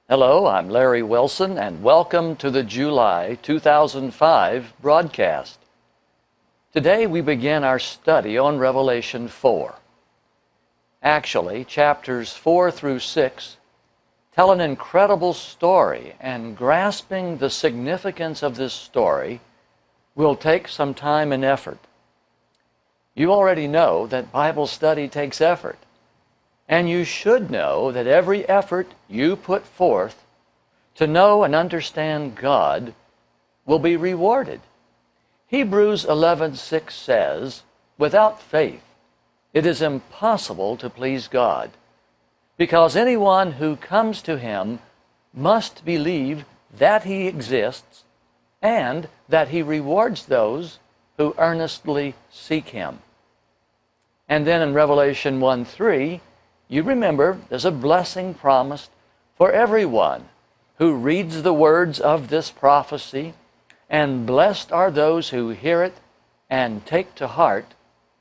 Hello, I'm Larry Wilson, and welcome to the July 2005 broadcast. Today we begin our study on Revelation 4. Actually, chapters 4 through 6 tell an incredible story, and grasping the significance of this story will take some time and effort. You already know that Bible study takes effort. And you should know that every effort you put forth to know and understand God will be rewarded. Hebrews 11:6 says, "Without faith, it is impossible to please God, because anyone who comes to Him must believe that He exists and that He rewards those who earnestly seek Him." And then in Revelation 1:3, you remember there's a blessing promised for everyone who reads the words of this prophecy, and blessed are those who hear it and take to heart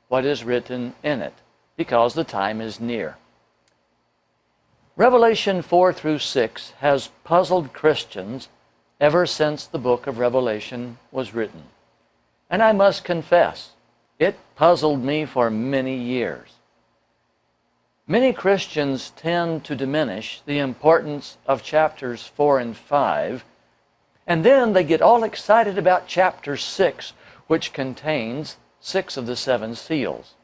what is written in it, because the time is near. Revelation 4 through 6 has puzzled Christians ever since the book of Revelation was written. And I must confess, it puzzled me for many years. Many Christians tend to diminish the importance of chapters 4 and 5, and then they get all excited about chapter 6, which contains 6 of the 7 seals.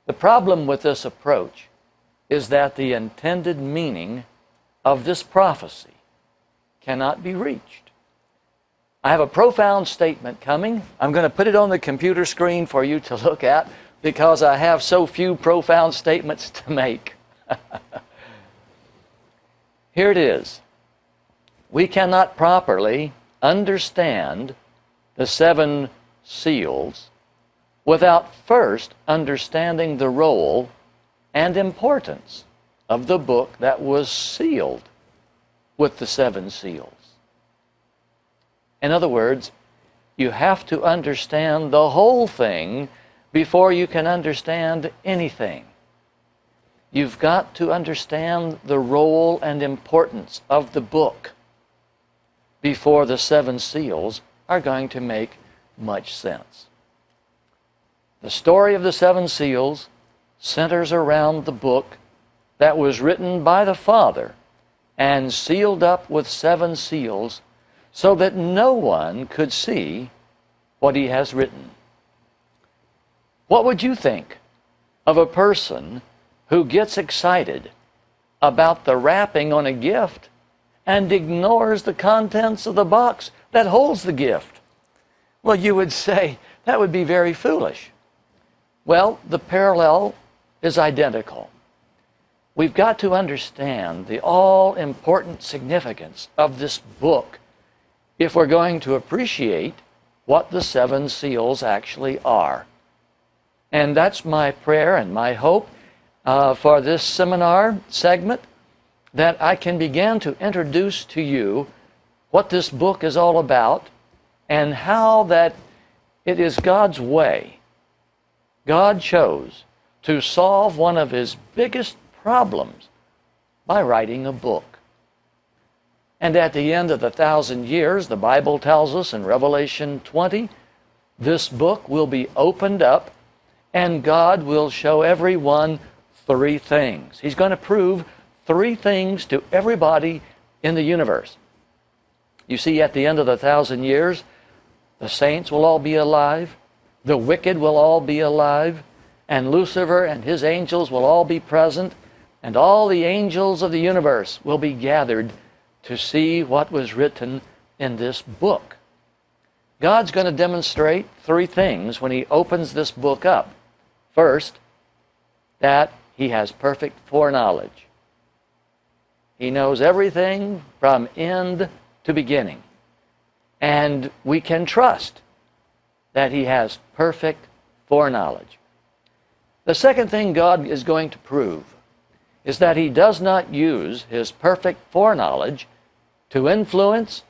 The problem with this approach is that the intended meaning of this prophecy cannot be reached. I have a profound statement coming. I'm going to put it on the computer screen for you to look at, because I have so few profound statements to make. Here it is. We cannot properly understand the 7 seals without first understanding the role and importance of the book that was sealed with the 7 seals. In other words, you have to understand the whole thing before you can understand anything. You've got to understand the role and importance of the book before the 7 seals are going to make much sense. The story of the 7 seals centers around the book that was written by the Father and sealed up with 7 seals so that no one could see what He has written. What would you think of a person who gets excited about the wrapping on a gift and ignores the contents of the box that holds the gift? Well, you would say that would be very foolish. Well, the parallel is identical. We've got to understand the all-important significance of this book if we're going to appreciate what the 7 seals actually are. And that's my prayer and my hope for this seminar segment, that I can begin to introduce to you what this book is all about and how that it is God's way. God chose to solve one of His biggest problems by writing a book. And at the end of the 1,000 years, the Bible tells us in Revelation 20, this book will be opened up, and God will show everyone 3 things. He's going to prove 3 things to everybody in the universe. You see, at the end of the 1,000 years, the saints will all be alive, the wicked will all be alive, and Lucifer and his angels will all be present, and all the angels of the universe will be gathered to see what was written in this book. God's going to demonstrate 3 things when He opens this book up. First, that He has perfect foreknowledge. He knows everything from end to beginning. And we can trust that He has perfect foreknowledge. The second thing God is going to prove is that He does not use His perfect foreknowledge to influence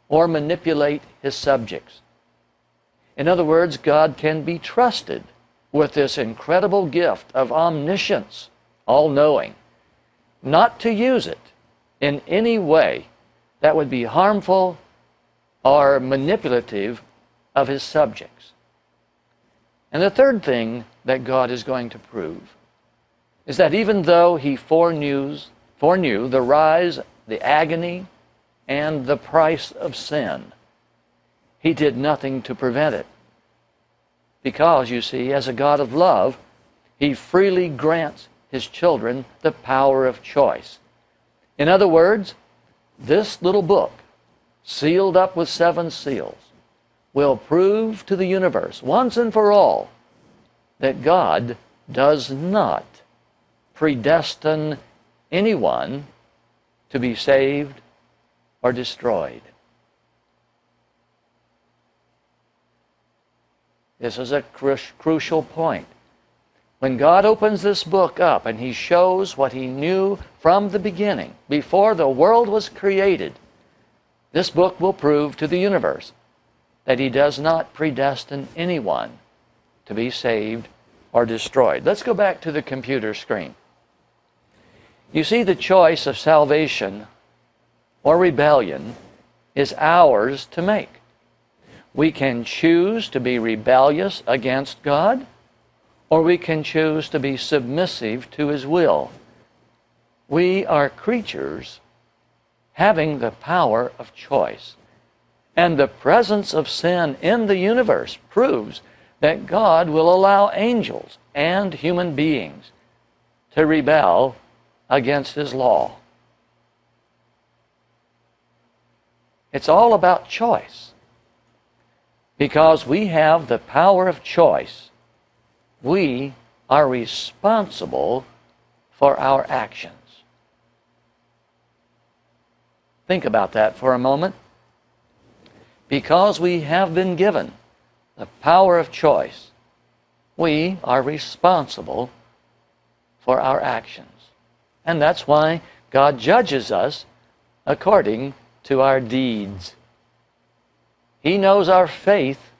or manipulate His subjects. In other words, God can be trusted with this incredible gift of omniscience, all-knowing, not to use it in any way that would be harmful or manipulative of his subjects. And the third thing that God is going to prove is that even though he foreknew the rise, the agony, and the price of sin, he did nothing to prevent it. Because, you see, as a God of love, he freely grants his children the power of choice. In other words, this little book, sealed up with 7 seals, will prove to the universe once and for all that God does not predestine anyone to be saved or destroyed. This is a crucial point. When God opens this book up and he shows what he knew from the beginning, before the world was created, this book will prove to the universe that he does not predestine anyone to be saved or destroyed. Let's go back to the computer screen. You see, the choice of salvation or rebellion is ours to make. We can choose to be rebellious against God, or we can choose to be submissive to his will. We are creatures having the power of choice. And the presence of sin in the universe proves that God will allow angels and human beings to rebel against his law. It's all about choice. Because we have the power of choice, we are responsible for our actions. Think about that for a moment. Because we have been given the power of choice, we are responsible for our actions. And that's why God judges us according to our deeds. He knows our faith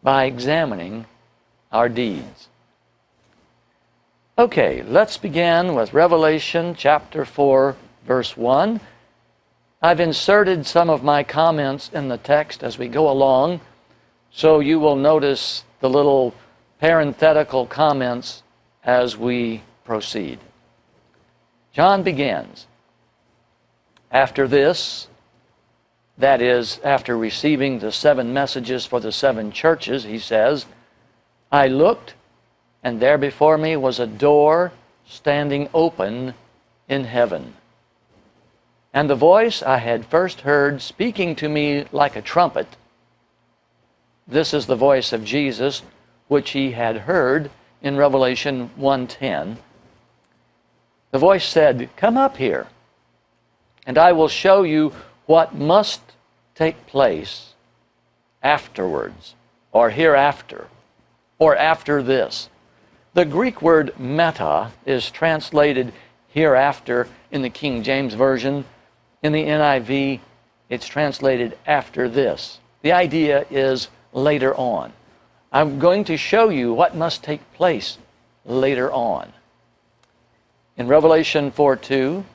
by examining our deeds. Okay, let's begin with Revelation chapter 4, verse 1. I've inserted some of my comments in the text as we go along, so you will notice the little parenthetical comments as we proceed. John begins, "After this," that is, after receiving the 7 messages for the 7 churches, he says, "I looked, and there before me was a door standing open in heaven. And the voice I had first heard speaking to me like a trumpet," this is the voice of Jesus, which he had heard in Revelation 1:10. The voice said, "Come up here, and I will show you what must take place afterwards, or hereafter, or after this." The Greek word meta is translated hereafter in the King James Version. In the NIV, it's translated after this. The idea is later on. I'm going to show you what must take place later on. In Revelation 4:2,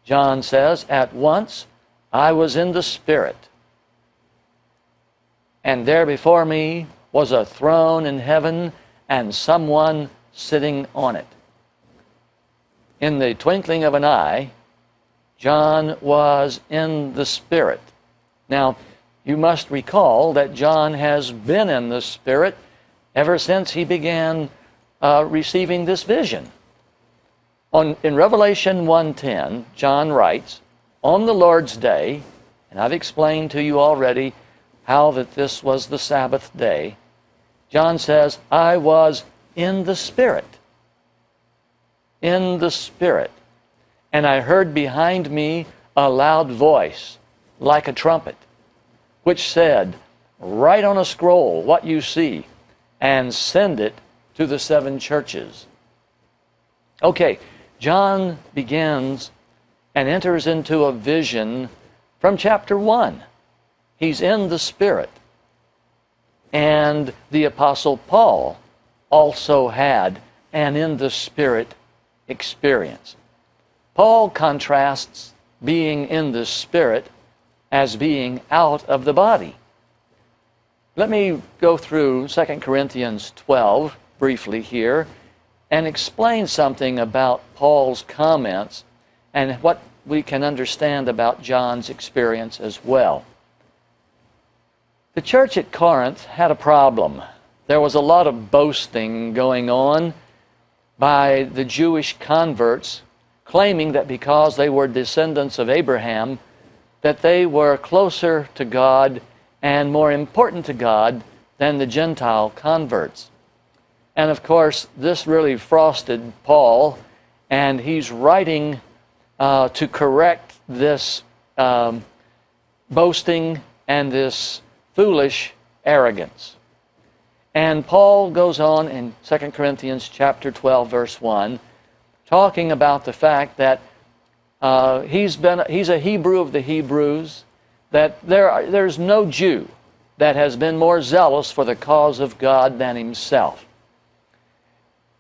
John says, "At once I was in the Spirit, and there before me was a throne in heaven, and someone sitting on it." In the twinkling of an eye, John was in the Spirit. Now, you must recall that John has been in the Spirit ever since he began receiving this vision. In Revelation 1:10, John writes, "On the Lord's day," and I've explained to you already how that this was the Sabbath day, John says, "I was in the Spirit." In the Spirit. "And I heard behind me a loud voice, like a trumpet, which said, 'Write on a scroll what you see, and send it to the 7 churches.'" Okay, John begins and enters into a vision from chapter 1. He's in the Spirit. And the Apostle Paul also had an in the Spirit experience. Paul contrasts being in the Spirit as being out of the body. Let me go through 2 Corinthians 12 briefly here and explain something about Paul's comments and what we can understand about John's experience as well. The church at Corinth had a problem. There was a lot of boasting going on by the Jewish converts, claiming that because they were descendants of Abraham, that they were closer to God and more important to God than the Gentile converts. And of course, this really frosted Paul, and he's writing to correct this boasting and this foolish arrogance. And Paul goes on in 2 Corinthians chapter 12, verse 1, talking about the fact that he's a Hebrew of the Hebrews, that there's no Jew that has been more zealous for the cause of God than himself.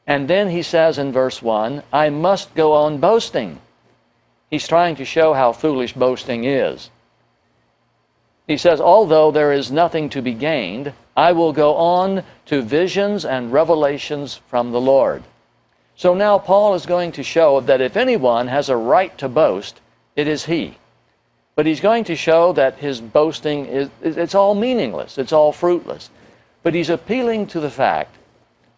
And then he says in verse 1, I must go on boasting. He's trying to show how foolish boasting is. He says, although there is nothing to be gained, I will go on to visions and revelations from the Lord. So now Paul is going to show that if anyone has a right to boast, it is he. But he's going to show that his boasting it's all meaningless, it's all fruitless. But he's appealing to the fact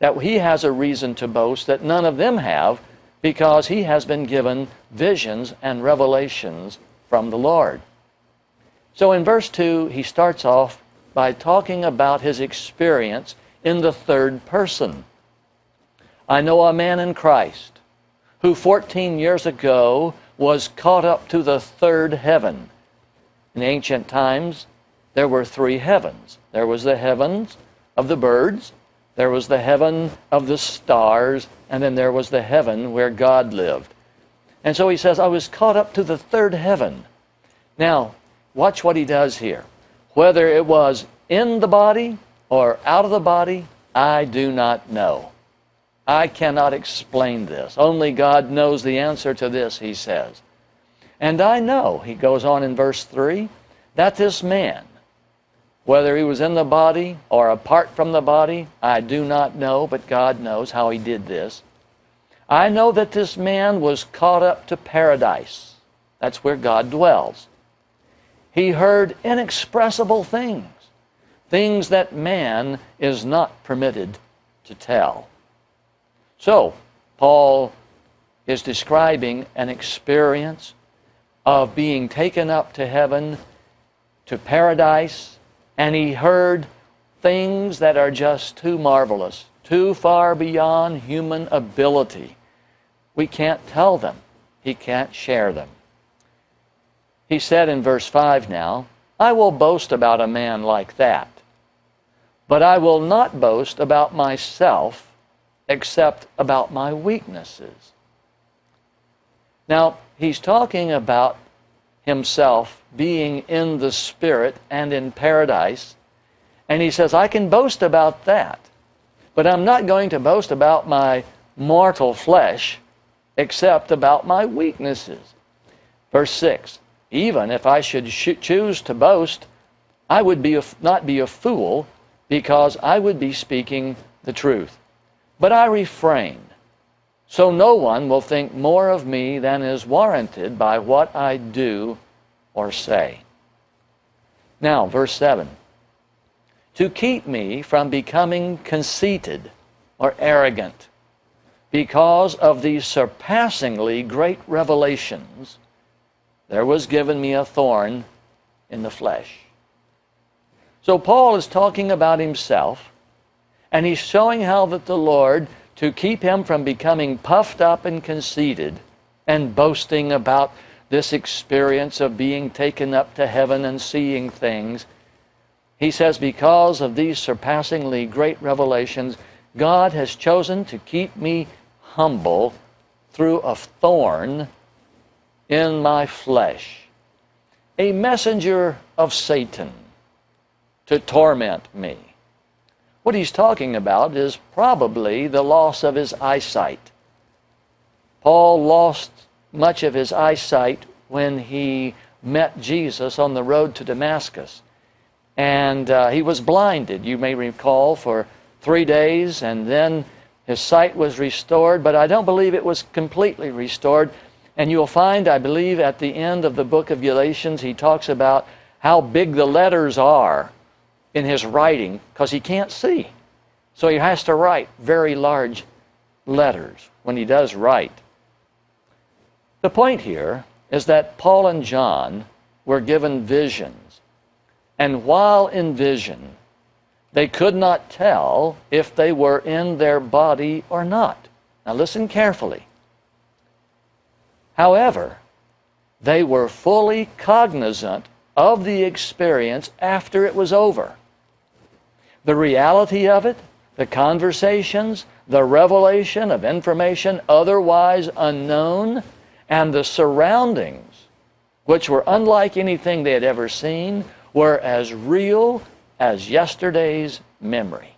that he has a reason to boast that none of them have, because he has been given visions and revelations from the Lord. So in verse 2, he starts off by talking about his experience in the third person. I know a man in Christ who 14 years ago was caught up to the third heaven. In ancient times, there were three heavens. There was the heavens of the birds, there was the heaven of the stars, and then there was the heaven where God lived. And so he says, I was caught up to the third heaven. Now, watch what he does here. Whether it was in the body or out of the body, I do not know. I cannot explain this. Only God knows the answer to this, he says. And I know, he goes on in verse 3, that this man, whether he was in the body or apart from the body, I do not know, but God knows how he did this. I know that this man was caught up to paradise. That's where God dwells. He heard inexpressible things, things that man is not permitted to tell. So, Paul is describing an experience of being taken up to heaven, to paradise, and he heard things that are just too marvelous, too far beyond human ability. We can't tell them. He can't share them. He said in verse 5 now, I will boast about a man like that, but I will not boast about myself except about my weaknesses. Now, he's talking about himself being in the Spirit and in paradise, and he says, I can boast about that, but I'm not going to boast about my mortal flesh except about my weaknesses. Verse 6, even if I should choose to boast, I would not be a fool, because I would be speaking the truth. But I refrain, so no one will think more of me than is warranted by what I do or say. Now, verse 7. To keep me from becoming conceited or arrogant, because of these surpassingly great revelations, there was given me a thorn in the flesh. So Paul is talking about himself, and he's showing how that the Lord, to keep him from becoming puffed up and conceited and boasting about this experience of being taken up to heaven and seeing things, he says, because of these surpassingly great revelations, God has chosen to keep me humble through a thorn in my flesh, a messenger of Satan to torment me. What he's talking about is probably the loss of his eyesight. Paul lost much of his eyesight when he met Jesus on the road to Damascus. And he was blinded, you may recall, for 3 days, and then his sight was restored, but I don't believe it was completely restored. And you'll find, I believe, at the end of the book of Galatians, he talks about how big the letters are in his writing, because he can't see. So he has to write very large letters when he does write. The point here is that Paul and John were given visions, and while in vision, they could not tell if they were in their body or not. Now listen carefully. However, they were fully cognizant of the experience after it was over. The reality of it, the conversations, the revelation of information otherwise unknown, and the surroundings, which were unlike anything they had ever seen, were as real as yesterday's memory.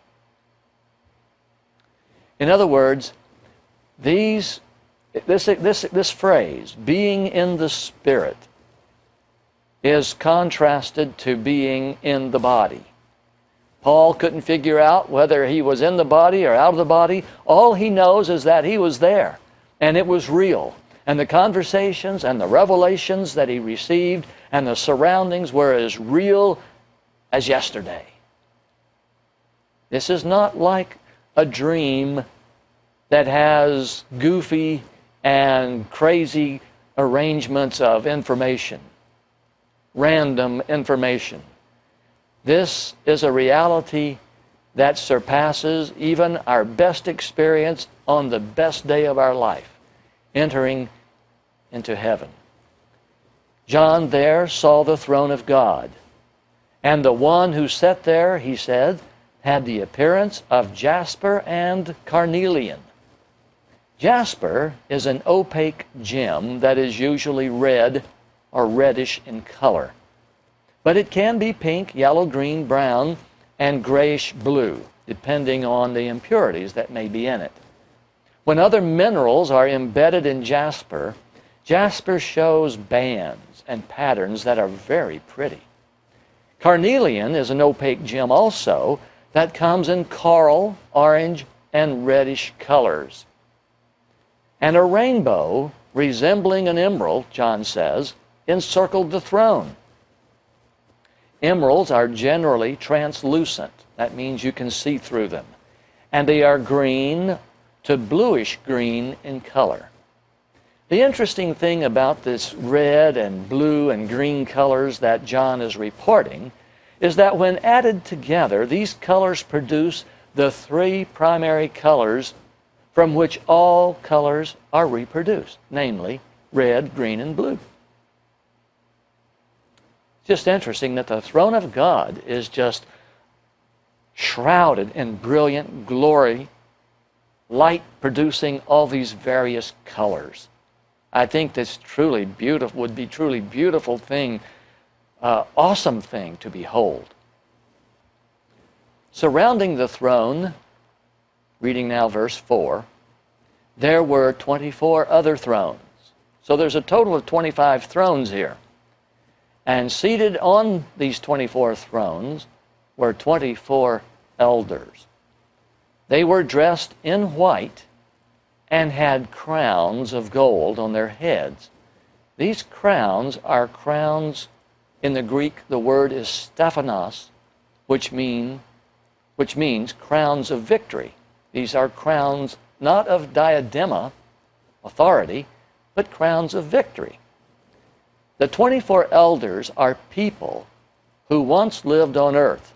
In other words, this phrase, being in the Spirit, is contrasted to being in the body. Paul couldn't figure out whether he was in the body or out of the body. All he knows is that he was there, and it was real. And the conversations and the revelations that he received and the surroundings were as real as yesterday. This is not like a dream that has goofy and crazy arrangements of information, random information. This is a reality that surpasses even our best experience on the best day of our life, entering into heaven. John there saw the throne of God, and the one who sat there, he said, had the appearance of jasper and carnelian. Jasper is an opaque gem that is usually red or reddish in color, but it can be pink, yellow, green, brown, and grayish blue, depending on the impurities that may be in it. When other minerals are embedded in jasper, jasper shows bands and patterns that are very pretty. Carnelian is an opaque gem also that comes in coral, orange, and reddish colors. And a rainbow resembling an emerald, John says, encircled the throne. Emeralds are generally translucent. That means you can see through them. And they are green to bluish green in color. The interesting thing about this red and blue and green colors that John is reporting is that when added together, these colors produce the three primary colors from which all colors are reproduced, namely red, green, and blue. It's just interesting that the throne of God is just shrouded in brilliant glory, light producing all these various colors. I think this truly beautiful would be truly beautiful thing, awesome thing to behold. Surrounding the throne, reading now verse 4, there were 24 other thrones. So there's a total of 25 thrones here. And seated on these 24 thrones were 24 elders. They were dressed in white and had crowns of gold on their heads. These crowns are crowns, in the Greek the word is stephanos, which means crowns of victory. These are crowns not of diadema, authority, but crowns of victory. The 24 elders are people who once lived on earth.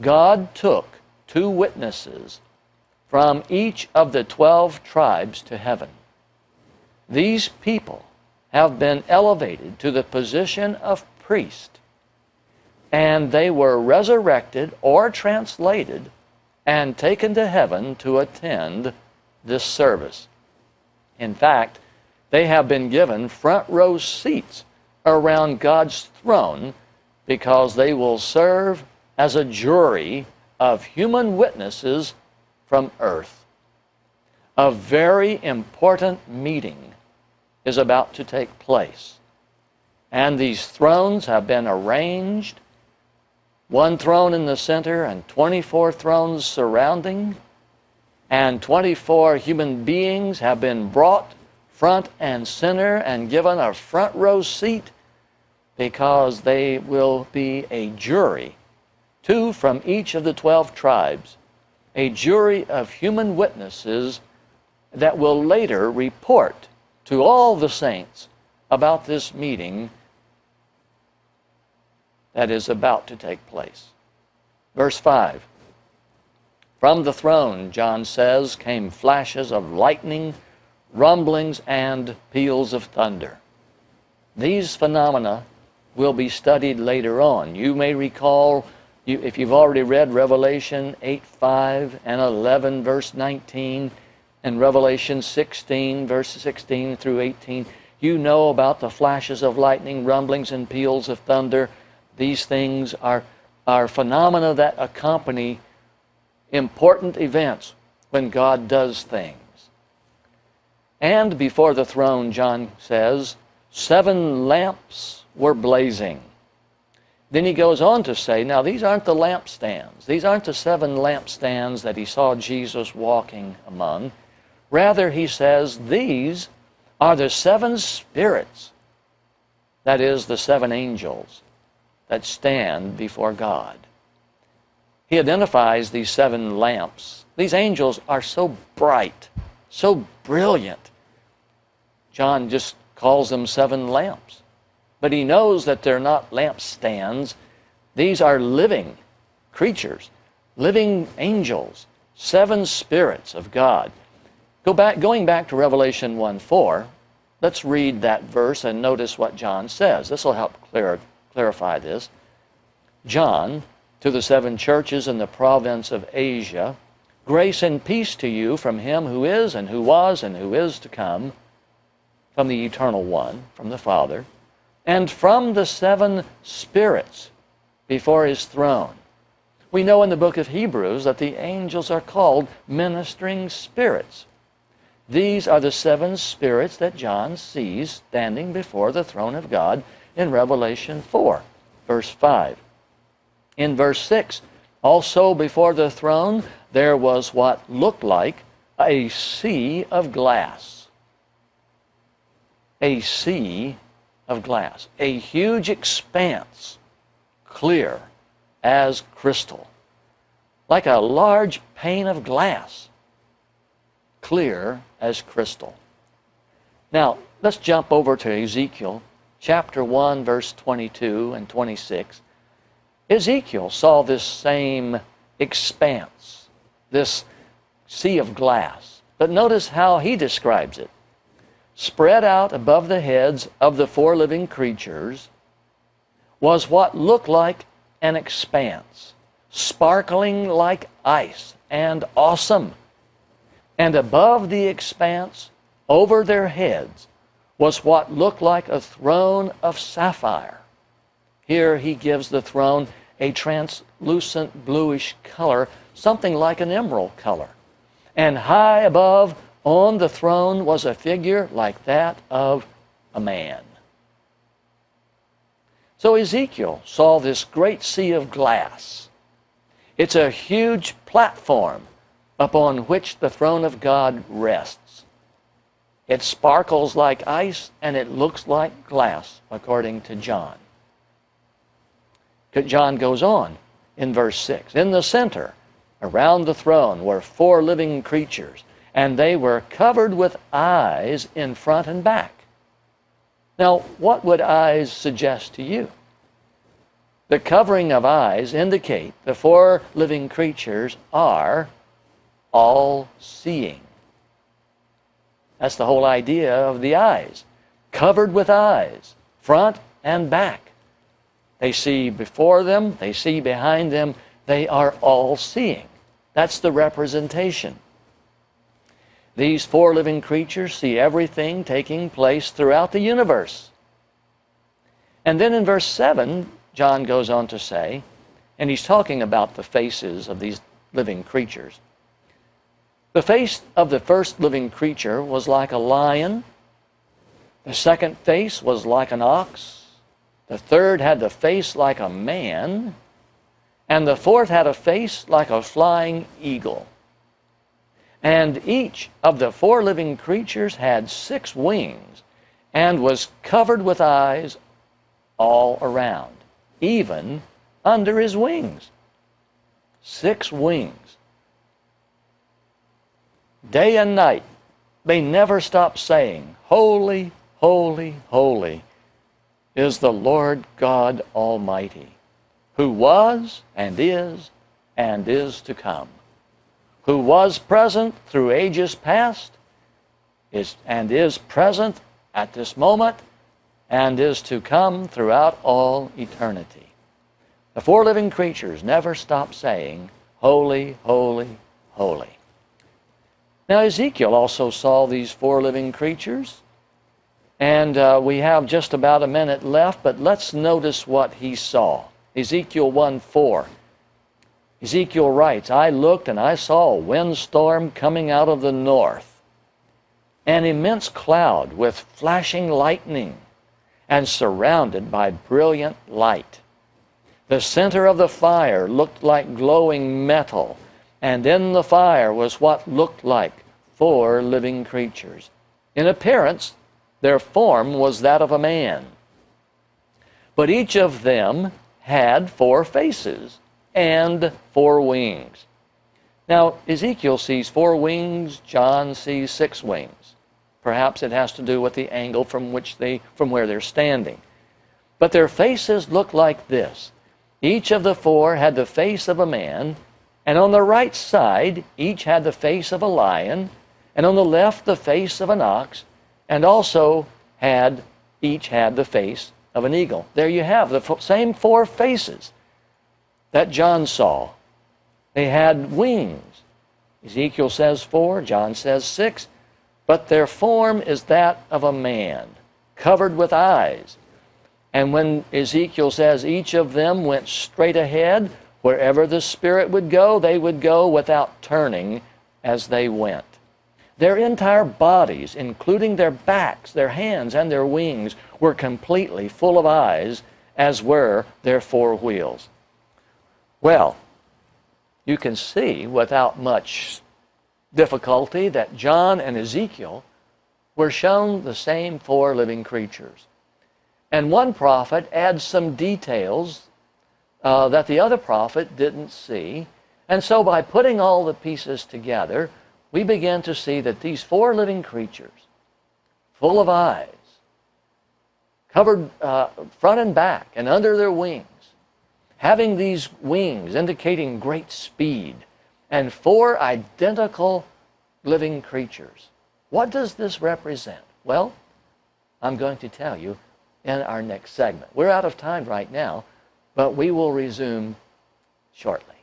God took 2 witnesses from each of the 12 tribes to heaven. These people have been elevated to the position of priest, and they were resurrected or translated and taken to heaven to attend this service. In fact, they have been given front row seats around God's throne because they will serve as a jury of human witnesses from earth. A very important meeting is about to take place. And these thrones have been arranged, one throne in the center and 24 thrones surrounding, and 24 human beings have been brought front and center and given a front row seat because they will be a jury, 2 from each of the 12 tribes, a jury of human witnesses that will later report to all the saints about this meeting that is about to take place. Verse 5. From the throne, John says, came flashes of lightning, rumblings, and peals of thunder. These phenomena will be studied later on. You may recall, if you've already read Revelation 8:5 and 11, verse 19, and Revelation 16, verse 16 through 18, you know about the flashes of lightning, rumblings, and peals of thunder. These things are phenomena that accompany important events when God does things. And before the throne, John says, 7 lamps were blazing. Then he goes on to say, now these aren't the lampstands. These aren't the 7 lampstands that he saw Jesus walking among. Rather, he says, these are the 7 spirits, that is, the 7 angels that stand before God. He identifies these 7 lamps. These angels are so bright, so brilliant. John just calls them 7 lamps. But he knows that they're not lampstands. These are living creatures, living angels, 7 spirits of God. Going back to Revelation 1:4, let's read that verse and notice what John says. This will help clarify this. John, to the 7 churches in the province of Asia, grace and peace to you from him who is and who was and who is to come, from the Eternal One, from the Father, and from the 7 spirits before his throne. We know in the book of Hebrews that the angels are called ministering spirits. These are the 7 spirits that John sees standing before the throne of God in Revelation 4, verse 5. In verse 6, also before the throne there was what looked like a sea of glass. A sea of glass. A huge expanse, clear as crystal. Like a large pane of glass, clear as crystal. Now, let's jump over to Ezekiel chapter 1, verse 22 and 26. Ezekiel saw this same expanse, this sea of glass. But notice how he describes it. Spread out above the heads of the 4 living creatures was what looked like an expanse, sparkling like ice and awesome. And above the expanse, over their heads, was what looked like a throne of sapphire. Here he gives the throne a translucent bluish color, something like an emerald color. And high above on the throne was a figure like that of a man. So Ezekiel saw this great sea of glass. It's a huge platform upon which the throne of God rests. It sparkles like ice and it looks like glass, according to John. John goes on in verse 6. In the center, around the throne, were 4 living creatures, and they were covered with eyes in front and back. Now, what would eyes suggest to you? The covering of eyes indicate the 4 living creatures are all-seeing. That's the whole idea of the eyes. Covered with eyes, front and back. They see before them, they see behind them, they are all-seeing. That's the representation. These 4 living creatures see everything taking place throughout the universe. And then in verse 7, John goes on to say, and he's talking about the faces of these living creatures. The face of the first living creature was like a lion. The second face was like an ox. The third had the face like a man. And the fourth had a face like a flying eagle. And each of the four living creatures had 6 wings and was covered with eyes all around, even under his wings. 6 wings. Day and night, they never stopped saying, "Holy, holy, holy is the Lord God Almighty, who was and is to come, who was present through ages past, is present at this moment, and is to come throughout all eternity." The 4 living creatures never stop saying, "Holy, holy, holy." Now Ezekiel also saw these 4 living creatures, and we have just about a minute left, but let's notice what he saw. Ezekiel 1:4. Ezekiel writes, "I looked and I saw a windstorm coming out of the north, an immense cloud with flashing lightning, and surrounded by brilliant light. The center of the fire looked like glowing metal, and in the fire was what looked like 4 living creatures. In appearance, their form was that of a man. But each of them had 4 faces and 4 wings." Now, Ezekiel sees 4 wings, John sees 6 wings. Perhaps it has to do with the angle from where they're standing. But their faces look like this. Each of the 4 had the face of a man, and on the right side, each had the face of a lion, and on the left, the face of an ox, and also each had the face of an eagle. There you have the same 4 faces that John saw. They had wings. Ezekiel says 4, John says 6, but their form is that of a man, covered with eyes. And when Ezekiel says each of them went straight ahead, wherever the Spirit would go, they would go without turning as they went. Their entire bodies, including their backs, their hands, and their wings, were completely full of eyes, as were their 4 wheels. Well, you can see without much difficulty that John and Ezekiel were shown the same 4 living creatures. And one prophet adds some details that the other prophet didn't see. And so by putting all the pieces together, we begin to see that these 4 living creatures, full of eyes, covered front and back and under their wings, having these wings indicating great speed, and 4 identical living creatures. What does this represent? Well, I'm going to tell you in our next segment. We're out of time right now, but we will resume shortly.